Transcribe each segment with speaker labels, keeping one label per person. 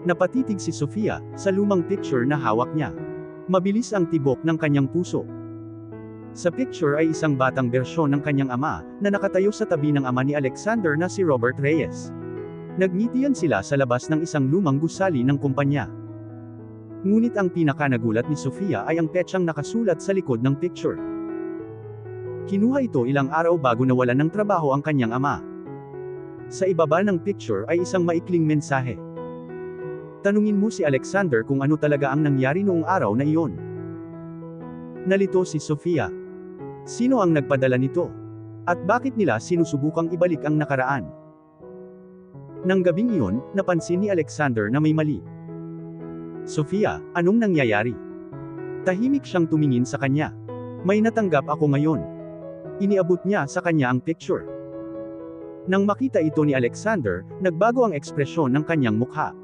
Speaker 1: Napatitig si Sofia sa lumang picture na hawak niya. Mabilis ang tibok ng kanyang puso. Sa picture ay isang batang bersyon ng kanyang ama, na nakatayo sa tabi ng ama ni Alexander na si Robert Reyes. Nagngitian sila sa labas ng isang lumang gusali ng kumpanya. Ngunit ang pinaka-nagulat ni Sofia ay ang petsang nakasulat sa likod ng picture. Kinuha ito ilang araw bago nawalan ng trabaho ang kanyang ama. Sa ibaba ng picture ay isang maikling mensahe. Tanungin mo si Alexander kung ano talaga ang nangyari noong araw na iyon. Nalito si Sofia. Sino ang nagpadala nito? At bakit nila sinusubukang ibalik ang nakaraan? Nang gabing iyon, napansin ni Alexander na may mali. Sofia, anong nangyayari? Tahimik siyang tumingin sa kanya. May natanggap ako ngayon. Iniabot niya sa kanya ang picture. Nang makita ito ni Alexander, nagbago ang ekspresyon ng kanyang mukha.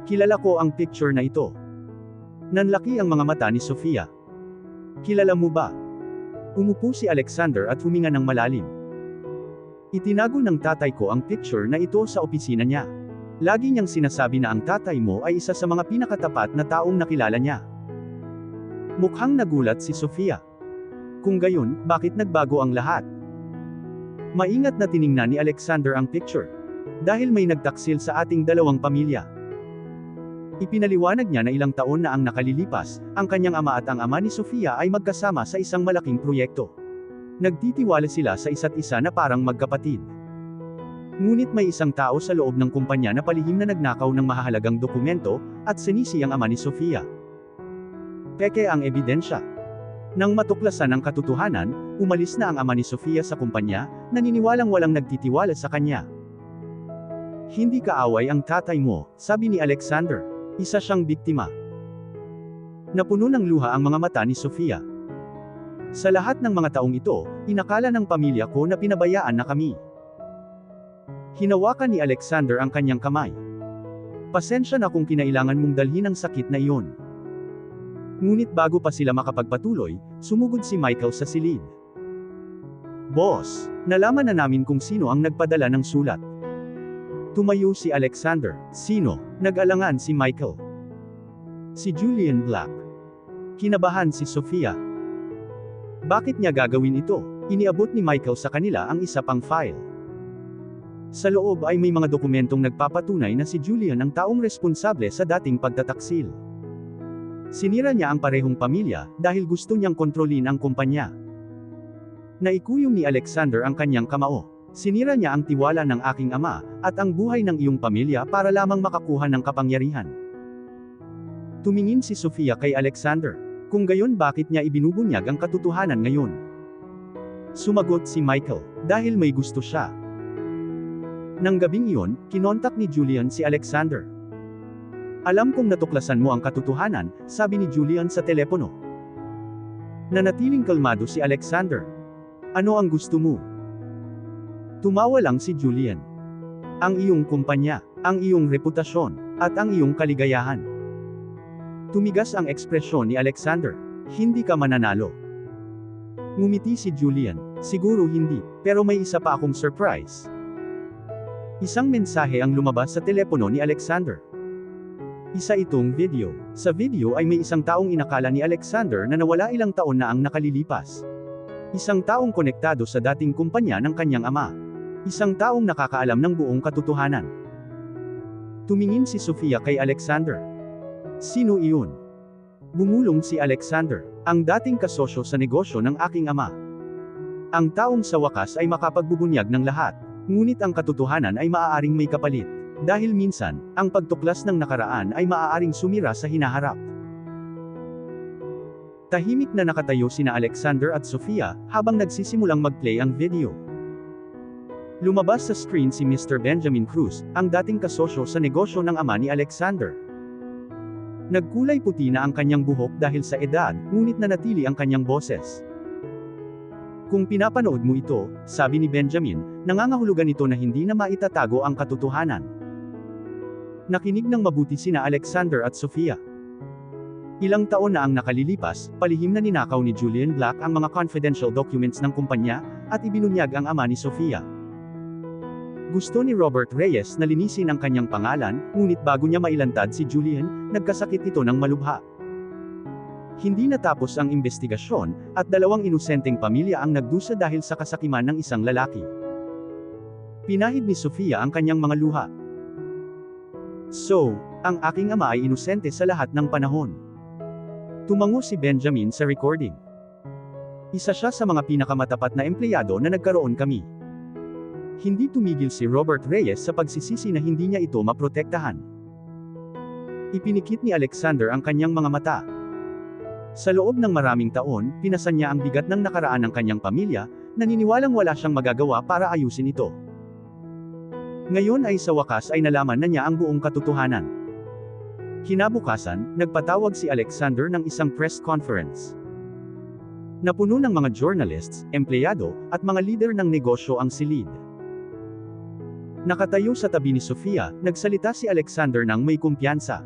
Speaker 1: Kilala ko ang picture na ito. Nanlaki ang mga mata ni Sofia. Kilala mo ba? Umupo si Alexander at huminga ng malalim. Itinago ng tatay ko ang picture na ito sa opisina niya. Lagi niyang sinasabi na ang tatay mo ay isa sa mga pinakatapat na taong nakilala niya. Mukhang nagulat si Sofia. Kung gayon, bakit nagbago ang lahat? Maingat na tiningnan ni Alexander ang picture. Dahil may nagtaksil sa ating dalawang pamilya. Ipinaliwanag niya na ilang taon na ang nakalilipas, ang kanyang ama at ang ama ni Sofia ay magkasama sa isang malaking proyekto. Nagtitiwala sila sa isa't isa na parang magkapatid. Ngunit may isang tao sa loob ng kumpanya na palihim na nagnakaw ng mahahalagang dokumento, at sinisi ang ama ni Sofia. Peke ang ebidensya. Nang matuklasan ang katotohanan, umalis na ang ama ni Sofia sa kumpanya, naniniwalang walang nagtitiwala sa kanya. Hindi kaaway ang tatay mo, sabi ni Alexander. Isa siyang biktima. Napuno ng luha ang mga mata ni Sofia. Sa lahat ng mga taong ito, inakala ng pamilya ko na pinabayaan na kami. Hinawakan ni Alexander ang kanyang kamay. Pasensya na kung kinailangan mong dalhin ang sakit na iyon. Ngunit bago pa sila makapagpatuloy, sumugod si Michael sa silid. Boss, nalaman na namin kung sino ang nagpadala ng sulat. Tumayo si Alexander. Sino? Nag-alangan si Michael. Si Julian Black. Kinabahan si Sofia. Bakit niya gagawin ito? Iniabot ni Michael sa kanila ang isa pang file. Sa loob ay may mga dokumentong nagpapatunay na si Julian ang taong responsable sa dating pagtataksil. Sinira niya ang parehong pamilya, dahil gusto niyang kontrolin ang kumpanya. Naikuyom ni Alexander ang kanyang kamao. Sinira niya ang tiwala ng aking ama, at ang buhay ng iyong pamilya para lamang makakuha ng kapangyarihan. Tumingin si Sofia kay Alexander. Kung gayon bakit niya ibinubunyag ang katotohanan ngayon? Sumagot si Michael, dahil may gusto siya. Nang gabing iyon, kinontak ni Julian si Alexander. Alam kong natuklasan mo ang katotohanan, sabi ni Julian sa telepono. Nanatiling kalmado si Alexander. Ano ang gusto mo? Tumawa lang si Julian. Ang iyong kumpanya, ang iyong reputasyon, at ang iyong kaligayahan. Tumigas ang ekspresyon ni Alexander. Hindi ka mananalo. Ngumiti si Julian. Siguro hindi, pero may isa pa akong surprise. Isang mensahe ang lumabas sa telepono ni Alexander. Isa itong video. Sa video ay may isang taong inakala ni Alexander na nawala ilang taon na ang nakalilipas. Isang taong konektado sa dating kumpanya ng kanyang ama. Isang taong nakakaalam ng buong katotohanan. Tumingin si Sofia kay Alexander. Sino iyon? Bumulong si Alexander. Ang dating kasosyo sa negosyo ng aking ama. Ang taong sa wakas ay makapagbubunyag ng lahat. Ngunit ang katotohanan ay maaaring may kapalit. Dahil minsan, ang pagtuklas ng nakaraan ay maaaring sumira sa hinaharap. Tahimik na nakatayo sina Alexander at Sofia, habang nagsisimulang mag-play ang video. Lumabas sa screen si Mr. Benjamin Cruz, ang dating kasosyo sa negosyo ng ama ni Alexander. Nagkulay puti na ang kanyang buhok dahil sa edad, ngunit nanatili ang kanyang boses. Kung pinapanood mo ito, sabi ni Benjamin, nangangahulugan ito na hindi na maitatago ang katotohanan. Nakinig ng mabuti sina Alexander at Sofia. Ilang taon na ang nakalilipas, palihim na ninakaw ni Julian Black ang mga confidential documents ng kumpanya, at ibinunyag ang ama ni Sofia. Gusto ni Robert Reyes na linisin ang kanyang pangalan, ngunit bago niya mailantad si Julian, nagkasakit ito ng malubha. Hindi natapos ang investigasyon, at dalawang inusenteng pamilya ang nagdusa dahil sa kasakiman ng isang lalaki. Pinahid ni Sofia ang kanyang mga luha. "So, ang aking ama ay inosente sa lahat ng panahon." Tumango si Benjamin sa recording. "Isa siya sa mga pinakamatapat na empleyado na nagkaroon kami." Hindi tumigil si Robert Reyes sa pagsisisi na hindi niya ito maprotektahan. Ipinikit ni Alexander ang kanyang mga mata. Sa loob ng maraming taon, pinasan niya ang bigat ng nakaraan ng kanyang pamilya, naniniwalang wala siyang magagawa para ayusin ito. Ngayon ay sa wakas ay nalaman na niya ang buong katotohanan. Kinabukasan, nagpatawag si Alexander ng isang press conference. Napuno ng mga journalists, empleyado, at mga leader ng negosyo ang silid. Nakatayo sa tabi ni Sofia, nagsalita si Alexander ng may kumpiyansa.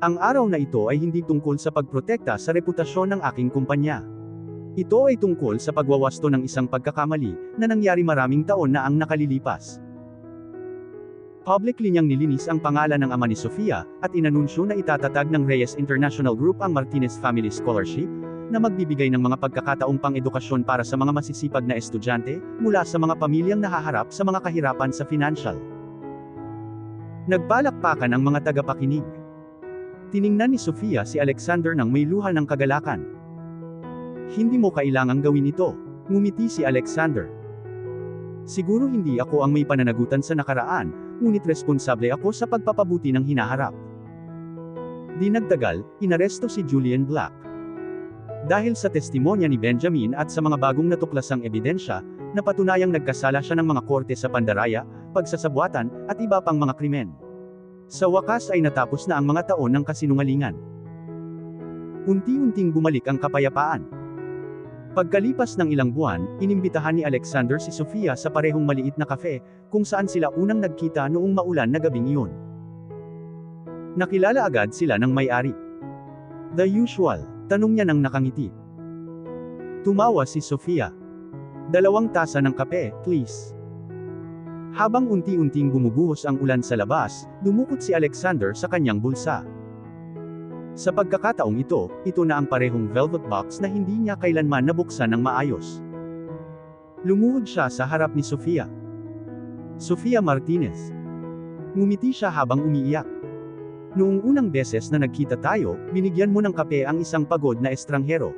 Speaker 1: "Ang araw na ito ay hindi tungkol sa pagprotekta sa reputasyon ng aking kumpanya. Ito ay tungkol sa pagwawasto ng isang pagkakamali, na nangyari maraming taon na ang nakalilipas." Publicly niyang nilinis ang pangalan ng ama ni Sofia, at inanunsyo na itatatag ng Reyes International Group ang Martinez Family Scholarship, na magbibigay ng mga pagkakataong pang-edukasyon para sa mga masisipag na estudyante, mula sa mga pamilyang nahaharap sa mga kahirapan sa financial. Nagpalakpakan ang mga tagapakinig. Tiningnan ni Sofia si Alexander ng may luha ng kagalakan. "Hindi mo kailangang gawin ito," ngumiti si Alexander. "Siguro hindi ako ang may pananagutan sa nakaraan, ngunit responsable ako sa pagpapabuti ng hinaharap." Di nagtagal, inaresto si Julian Black. Dahil sa testimonya ni Benjamin at sa mga bagong natuklasang ebidensya, napatunayang nagkasala siya ng mga korte sa pandaraya, pagsasabwatan, at iba pang mga krimen. Sa wakas ay natapos na ang mga taon ng kasinungalingan. Unti-unting bumalik ang kapayapaan. Pagkalipas ng ilang buwan, inimbitahan ni Alexander si Sofia sa parehong maliit na kafe, kung saan sila unang nagkita noong maulan na gabing iyon. Nakilala agad sila ng may-ari. "The usual?" tanong niya nang nakangiti. Tumawa si Sofia. "2 tasa ng kape, please." Habang unti-unting bumubuhos ang ulan sa labas, dumukot si Alexander sa kanyang bulsa. Sa pagkakataong ito na ang parehong velvet box na hindi niya kailanman nabuksan ng maayos. Lumuhod siya sa harap ni Sofia. "Sofia Martinez." Ngumiti siya habang umiiyak. "Noong unang beses na nagkita tayo, binigyan mo ng kape ang isang pagod na estranghero.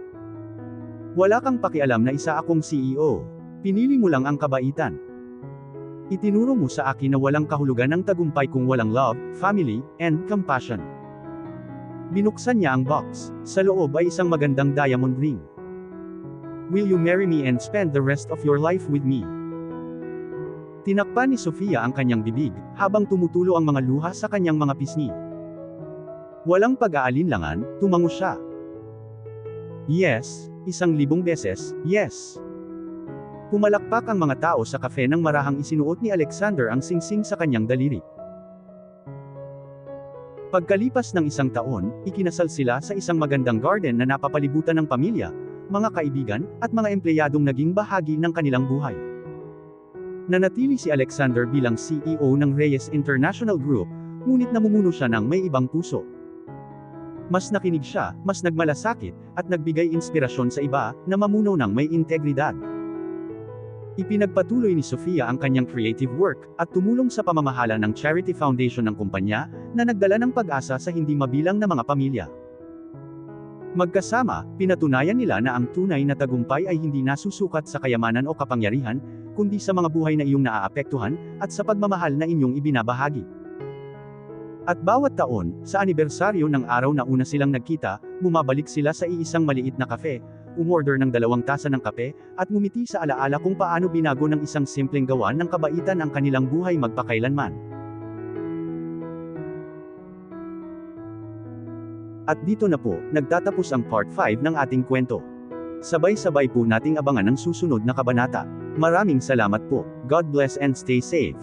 Speaker 1: Wala kang pakialam na isa akong CEO. Pinili mo lang ang kabaitan. Itinuro mo sa akin na walang kahulugan ang tagumpay kung walang love, family, and compassion." Binuksan niya ang box. Sa loob ay isang magandang diamond ring. "Will you marry me and spend the rest of your life with me?" Tinakpan ni Sofia ang kanyang bibig, habang tumutulo ang mga luha sa kanyang mga pisngi. Walang pag-aalinlangan, tumango siya. "Yes, 1,000 beses, yes." Pumalakpak ang mga tao sa kafe nang marahang isinuot ni Alexander ang singsing sa kanyang daliri. Pagkalipas ng 1 taon, ikinasal sila sa isang magandang garden na napapalibutan ng pamilya, mga kaibigan, at mga empleyadong naging bahagi ng kanilang buhay. Nanatili si Alexander bilang CEO ng Reyes International Group, ngunit namumuno siya ng may ibang puso. Mas nakinig siya, mas nagmalasakit, at nagbigay inspirasyon sa iba, na mamuno ng may integridad. Ipinagpatuloy ni Sofia ang kanyang creative work, at tumulong sa pamamahala ng charity foundation ng kumpanya, na nagdala ng pag-asa sa hindi mabilang na mga pamilya. Magkasama, pinatunayan nila na ang tunay na tagumpay ay hindi nasusukat sa kayamanan o kapangyarihan, kundi sa mga buhay na iyong naaapektuhan, at sa pagmamahal na inyong ibinabahagi. At bawat taon, sa anibersaryo ng araw na una silang nagkita, bumabalik sila sa iisang maliit na kafe, umorder ng 2 tasa ng kape, at ngumiti sa alaala kung paano binago ng isang simpleng gawa ng kabaitan ang kanilang buhay magpakailanman. At dito na po, nagtatapos ang part 5 ng ating kwento. Sabay-sabay po nating abangan ang susunod na kabanata. Maraming salamat po. God bless and stay safe.